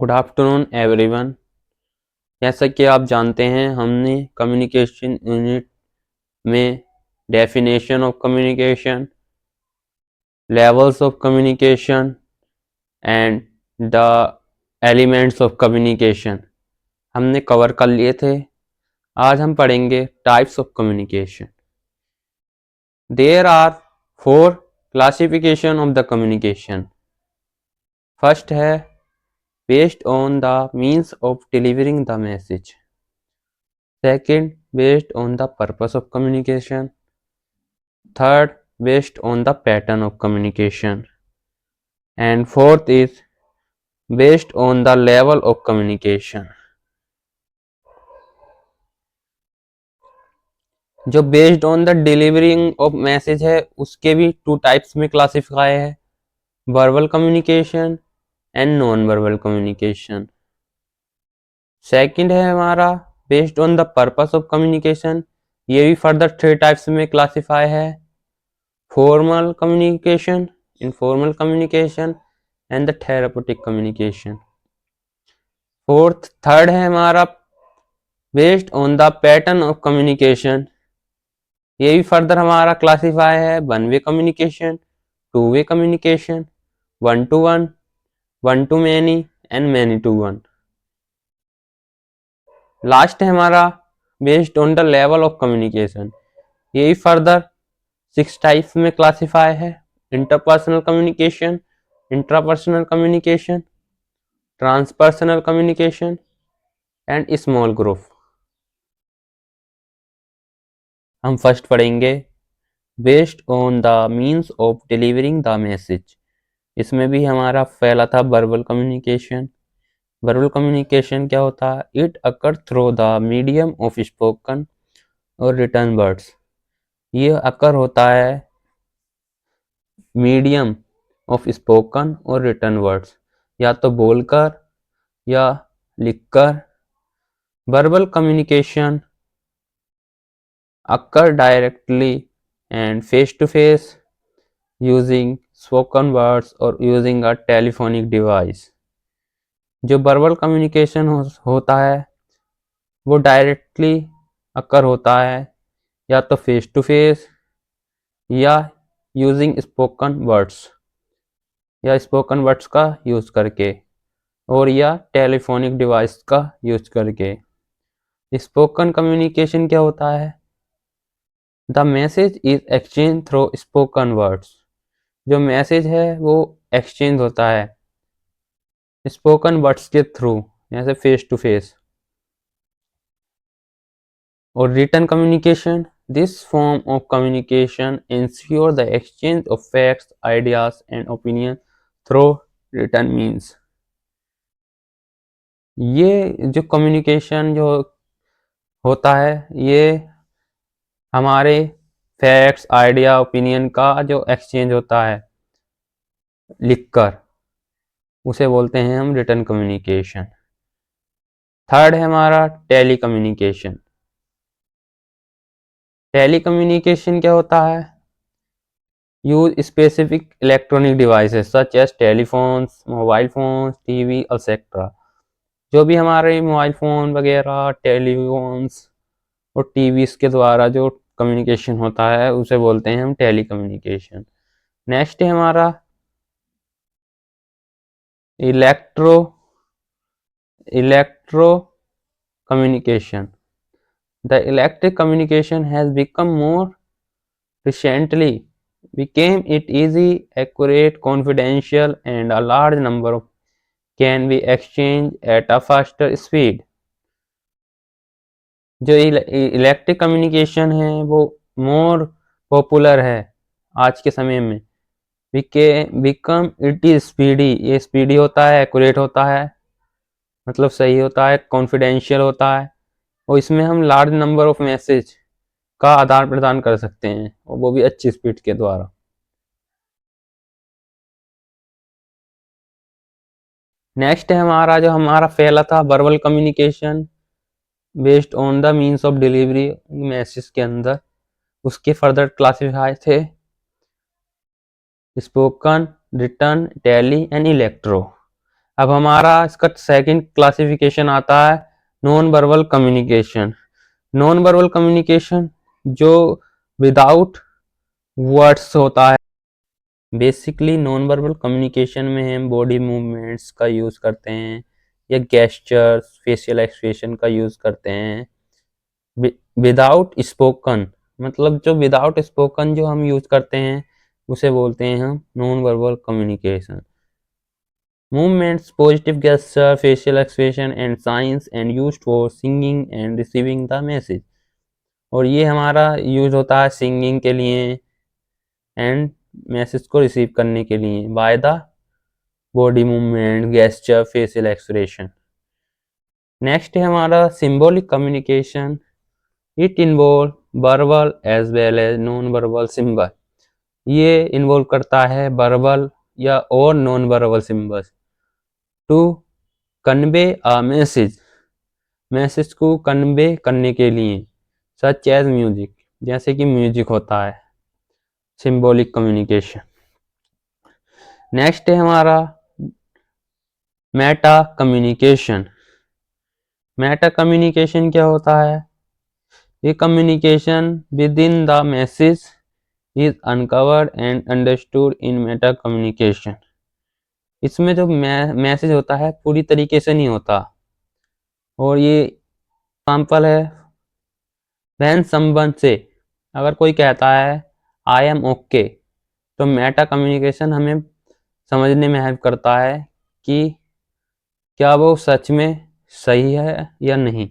Good afternoon everyone. जैसा कि आप जानते हैं, हमने कम्युनिकेशन यूनिट में definition of communication, levels of communication and the elements of communication हमने कवर कर लिए थे। आज हम पढ़ेंगे types of communication. There are 4 classification of the communication. First है based on the means of delivering the message. Second, based on the purpose of communication. Third, based on the pattern of communication. And fourth is based on the level of communication. जो based on the delivering of message है उसके भी 2 types में classify है, verbal communication and non verbal communication. Second है हमारा based on the purpose of communication, ये भी फर्दर 3 टाइप्स में क्लासिफाई है, formal communication, informal communication and the therapeutic communication. Third है हमारा based on the pattern of communication, ये भी फर्दर हमारा क्लासिफाई है, one way communication, to way communication, one to one, one to many and many to one. Last है हमारा based on the level of communication, ये भी further 6 types में classify है, interpersonal communication, intrapersonal communication, transpersonal communication and small group. हम first पढ़ेंगे based on the means of delivering the message. इसमें भी हमारा पहला था वर्बल कम्युनिकेशन। वर्बल कम्युनिकेशन क्या होता है? It occur through the medium of spoken और रिटन वर्ड्स। ये अकर होता है मीडियम ऑफ स्पोकन और रिटन वर्ड्स, या तो बोलकर या लिखकर। Verbal communication occur directly and face to face using spoken words और यूजिंग अ टेलीफोनिक डिवाइस। जो वर्बल कम्युनिकेशन होता है वो डायरेक्टली अकर होता है, या तो फेस टू फेस या यूजिंग स्पोकन वर्ड्स, या स्पोकन वर्ड्स का यूज़ करके, और या टेलीफोनिक डिवाइस का यूज करके। स्पोकन कम्युनिकेशन क्या होता है? The message is exchange through spoken words. जो मैसेज है वो एक्सचेंज होता है स्पोकन वर्ड्स के थ्रू, जैसे फेस टू फेस। और written communication, this form of communication ensure the exchange of facts, ideas and opinion through written means. ये जो कम्युनिकेशन जो होता है ये हमारे फैक्ट्स, आइडिया, ओपिनियन का जो एक्सचेंज होता है लिखकर, उसे बोलते हैं हम रिटन कम्युनिकेशन। थर्ड है हमारा टेली कम्युनिकेशन। टेली कम्युनिकेशन क्या होता है? Use specific electronic devices such as telephones, mobile phones, TV etcetera. जो भी हमारे मोबाइल फ़ोन वगैरह, टेलीफोन्स और टीवीज़ के द्वारा जो कम्युनिकेशन होता है उसे बोलते हैं हम टेली कम्युनिकेशन। नेक्स्ट है हमारा electro communication. The electric communication has become more recently became it easy, accurate, confidential, and a large number of can be exchanged at a faster speed. जो इलेक्ट्रिक कम्युनिकेशन है वो more popular है आज के समय में। बिकम इट इज स्पीडी, ये speedy होता है, एक्यूरेट होता है, मतलब सही होता है, कॉन्फिडेंशियल होता है, और इसमें हम लार्ज नंबर ऑफ मैसेज का आदान प्रदान कर सकते हैं, और वो भी अच्छी स्पीड के द्वारा। नेक्स्ट है हमारा जो हमारा पहला था verbal communication based on the means of delivery message के अंदर, उसके फर्दर क्लासिफाई थे spoken, written, tele and electro. अब हमारा इसका सेकंड क्लासिफिकेशन आता है non verbal communication. Non verbal communication जो विदाउट वर्ड्स होता है। बेसिकली नॉन वर्बल कम्युनिकेशन में हम बॉडी मूवमेंट्स का यूज़ करते हैं या गेस्चर्स, फेशियल एक्सप्रेशन का यूज़ करते हैं। विदाउट स्पोकन, मतलब जो विदाउट स्पोकन जो हम यूज़ करते हैं उसे बोलते हैं हम non verbal communication. Movements, positive gesture, facial expression and signs and used for singing and receiving the message। और ये हमारा यूज होता है सिंगिंग के लिए एंड मैसेज को रिसीव करने के लिए by the body movement, gesture, facial expression. Next है हमारा symbolic communication. It involve verbal as well as non verbal symbol. ये इन्वॉल्व करता है वर्बल या और non verbal symbols to convey a message, message को कन्वे करने के लिए, सच एज म्यूजिक, जैसे कि म्यूजिक होता है सिंबॉलिक कम्युनिकेशन। नेक्स्ट है हमारा मेटा कम्युनिकेशन। मेटा कम्युनिकेशन क्या होता है? ये communication with in the message is uncovered and understood in Meta communication. इसमें जो मैसेज होता है पूरी तरीके से नहीं होता। और ये एग्जाम्पल है व्हेन समवन से, अगर कोई कहता है आई एम ओके, तो मेटा कम्युनिकेशन हमें समझने में हेल्प करता है कि क्या वो सच में सही है या नहीं।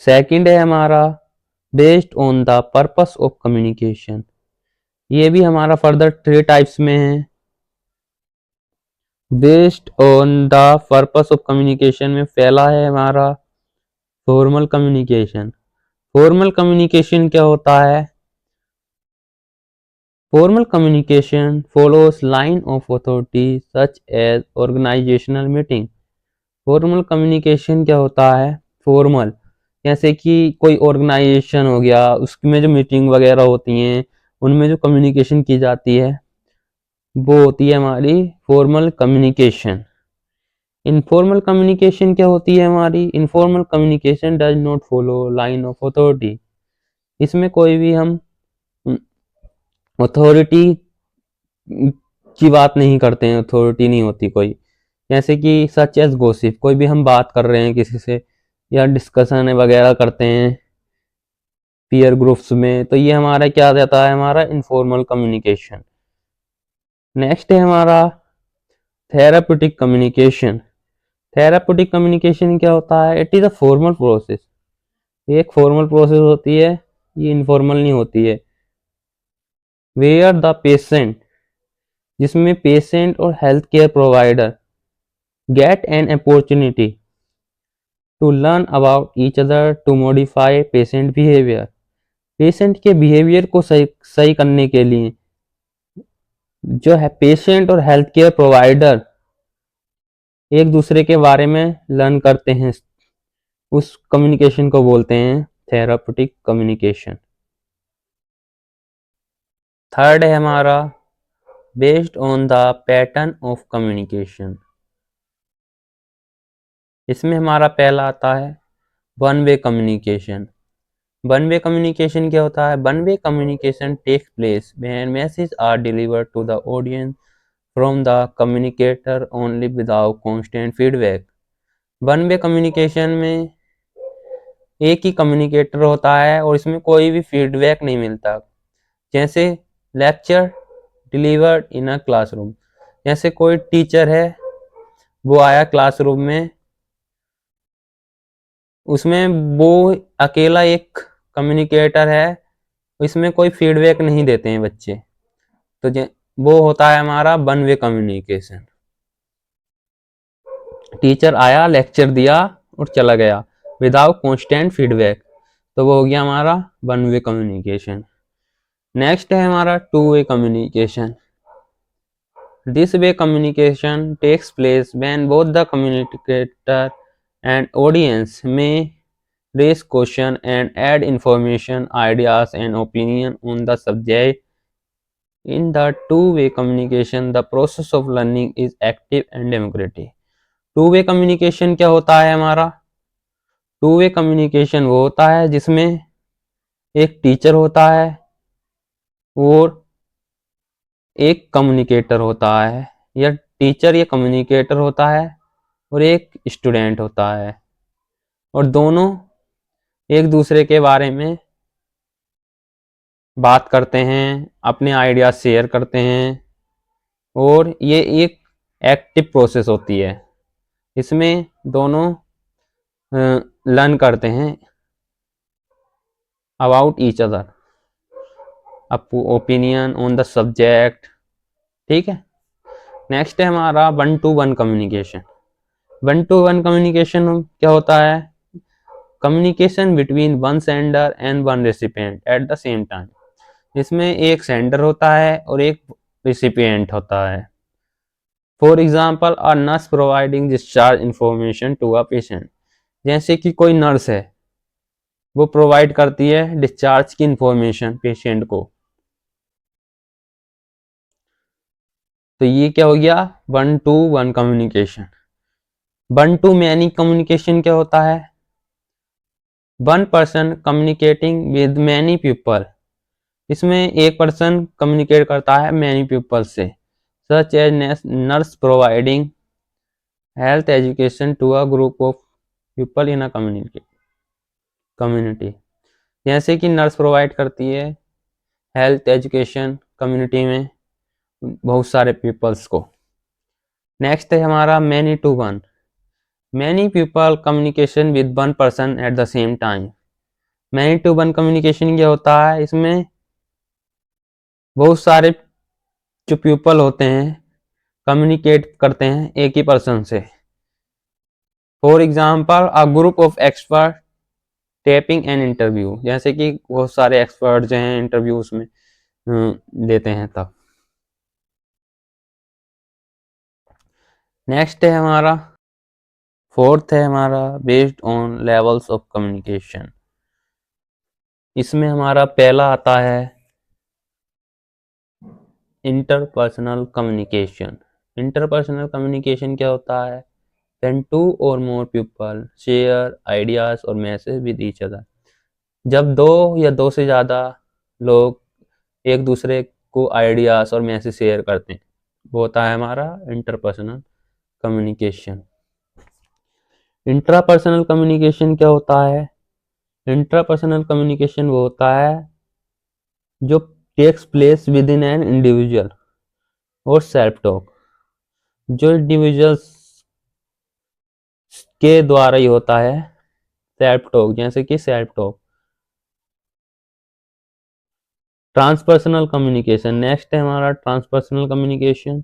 सेकंड है हमारा based on the purpose of communication. ये भी हमारा फर्दर 3 टाइप्स में है। Based on the purpose of communication में पहला है हमारा फॉर्मल कम्युनिकेशन। फॉर्मल कम्युनिकेशन क्या होता है? Formal communication follows line of authority such as organizational meeting। Formal communication क्या होता है? फॉर्मल जैसे कि कोई ऑर्गेनाइजेशन हो गया, उसमें जो मीटिंग वगैरह होती हैं उनमें जो कम्युनिकेशन की जाती है वो होती है हमारी फॉर्मल कम्युनिकेशन। इनफॉर्मल कम्युनिकेशन क्या होती है हमारी? Informal communication does not follow line of authority. इसमें कोई भी हम अथॉरिटी की बात नहीं करते हैं, अथॉरिटी नहीं होती कोई। जैसे कि सच एज गोसिप, कोई भी हम बात कर रहे हैं किसी से या डिस्कशन वगैरह करते हैं पीयर ग्रुप्स में, तो ये हमारा क्या रहता है? हमारा इनफॉर्मल कम्युनिकेशन। नेक्स्ट है हमारा थेराप्यूटिक कम्युनिकेशन। थेराप्यूटिक कम्युनिकेशन क्या होता है? It is a formal process. ये एक फॉर्मल प्रोसेस होती है, ये इनफॉर्मल नहीं होती है। वेयर द पेशेंट, जिसमें पेशेंट और health care provider get an opportunity to learn about each other to modify patient behaviour. Patient के बिहेवियर को सही करने के लिए जो है पेशेंट और हेल्थ केयर प्रोवाइडर एक दूसरे के बारे में लर्न करते हैं, उस कम्युनिकेशन को बोलते हैं थेराप्यूटिक कम्युनिकेशन। थर्ड है हमारा based on the pattern of communication. इसमें हमारा पहला आता है one way communication. One way communication क्या होता है? One way communication takes place when message are delivered to the audience from the communicator only without constant feedback. One way communication में एक ही कम्युनिकेटर होता है और इसमें कोई भी फीडबैक नहीं मिलता। जैसे lecture delivered in a classroom, जैसे कोई टीचर है वो आया क्लासरूम में, उसमें वो अकेला एक कम्युनिकेटर है, इसमें कोई फीडबैक नहीं देते हैं बच्चे, तो वो होता है हमारा वन वे कम्युनिकेशन। टीचर आया, लेक्चर दिया और चला गया विदाउट कांस्टेंट फीडबैक, तो वो हो गया हमारा वन वे कम्युनिकेशन। नेक्स्ट है हमारा two way communication. This way communication takes place when both the communicator and audience में raise question and add information, ideas and opinion on the subject In the two-way communication, the process of learning is active and democratic. To way communication क्या होता है हमारा? Two way communication वो होता है जिसमें एक टीचर होता है और एक कम्युनिकेटर होता है, या टीचर या कम्युनिकेटर होता है और एक स्टूडेंट होता है, और दोनों एक दूसरे के बारे में बात करते हैं, अपने आइडिया शेयर करते हैं, और ये एक एक्टिव प्रोसेस होती है। इसमें दोनों लर्न करते हैं about each other, opinion on the subject. ठीक है। नेक्स्ट है हमारा 1-to-1 कम्युनिकेशन। 1-to-1 कम्युनिकेशन क्या होता है? Communication between one sender and one recipient eight the same time. इसमें एक सेंडर होता है और एक रेसिपिएंट होता है। For example, a nurse providing discharge information to a patient. जैसे कि कोई नर्स है, वो प्रोवाइड करती है डिस्चार्ज की इंफॉर्मेशन पेशेंट को। तो ये क्या हो गया? 1-to-1 communication. 1-to-many कम्युनिकेशन क्या होता है? One person communicating with many people. इसमें एक पर्सन कम्युनिकेट करता है मैनी पीपल से, such as nurse providing health education to a group of people in a community. जैसे कि नर्स प्रोवाइड करती है हेल्थ एजुकेशन कम्युनिटी में बहुत सारे पीपल्स को। नेक्स्ट है हमारा many to one. Many people communication with one person at the same time. Many to one communication क्या होता है? इसमें बहुत सारे जो पीपल होते हैं कम्युनिकेट करते हैं एक ही पर्सन से। For example, a group of expert tapping an interview. जैसे कि बहुत सारे एक्सपर्ट जो हैं इंटरव्यूज में देते हैं तब। नेक्स्ट है हमारा फोर्थ है हमारा based on levels of communication. इसमें हमारा पहला आता है इंटरपर्सनल कम्युनिकेशन। इंटरपर्सनल कम्युनिकेशन क्या होता है? when two or more people share ideas or message with each other। जब दो या दो से ज़्यादा लोग एक दूसरे को आइडियाज और मैसेज शेयर करते हैं, वो होता है हमारा इंटरपर्सनल कम्युनिकेशन। इंट्रापर्सनल कम्युनिकेशन क्या होता है? इंट्रापर्सनल कम्युनिकेशन वो होता है जो takes place within an individual और सेल्फ टॉक। जो इंडिविजुअल्स के द्वारा ही होता है सेल्फ टॉक, जैसे कि self talk. Transpersonal communication. Next है हमारा ट्रांसपर्सनल कम्युनिकेशन।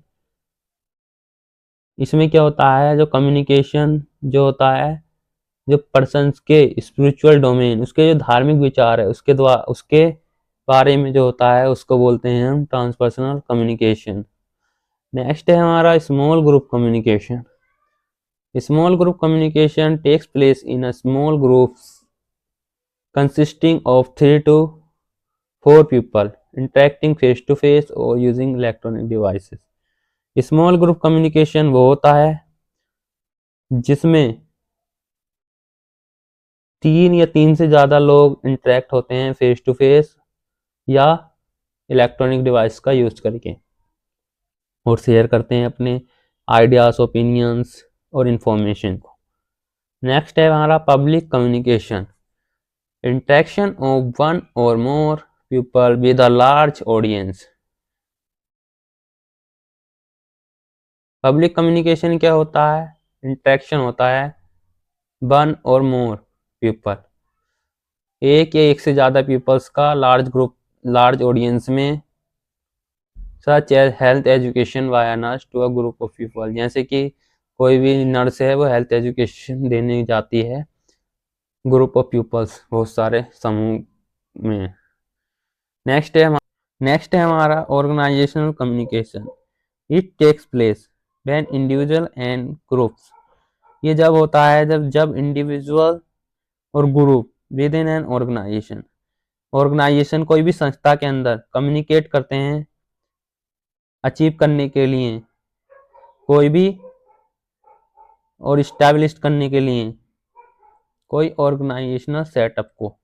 इसमें क्या होता है? जो कम्युनिकेशन जो होता है, जो पर्सन्स के स्पिरिचुअल डोमेन, उसके जो धार्मिक विचार है उसके द्वारा, उसके बारे में जो होता है उसको बोलते हैं हम ट्रांसपर्सनल कम्युनिकेशन। नेक्स्ट है हमारा small group communication. Small group communication takes place in a small groups consisting of 3 to 4 people interacting face to face or using electronic devices। Small group communication वो होता है जिसमें 3 या 3 से ज़्यादा लोग इंटरेक्ट होते हैं फेस टू फेस या इलेक्ट्रॉनिक डिवाइस का यूज करके, और शेयर करते हैं अपने आइडियाज, ओपिनियंस और इंफॉर्मेशन को। नेक्स्ट है हमारा public communication. Interaction of one और more people with a large audience. Public communication क्या होता है? इंटरेक्शन होता है वन और मोर पीपल, एक या एक से ज़्यादा पीपल्स का लार्ज ग्रुप, लार्ज ऑडियंस में, such as health education via nurse to a group of people. जैसे कि कोई भी नर्स है वो हेल्थ एजुकेशन देने जाती है ग्रुप ऑफ पीपल्स, बहुत सारे समूह में। नेक्स्ट है हमारा organisational communication. It takes place when individual and groups. ये जब होता है जब इंडिविजुअल और group within an organisation, organisation कोई भी संस्था के अंदर कम्युनिकेट करते हैं अचीव करने के लिए, कोई भी और इस्टेब्लिश करने के लिए कोई ऑर्गेनाइजेशनल सेटअप को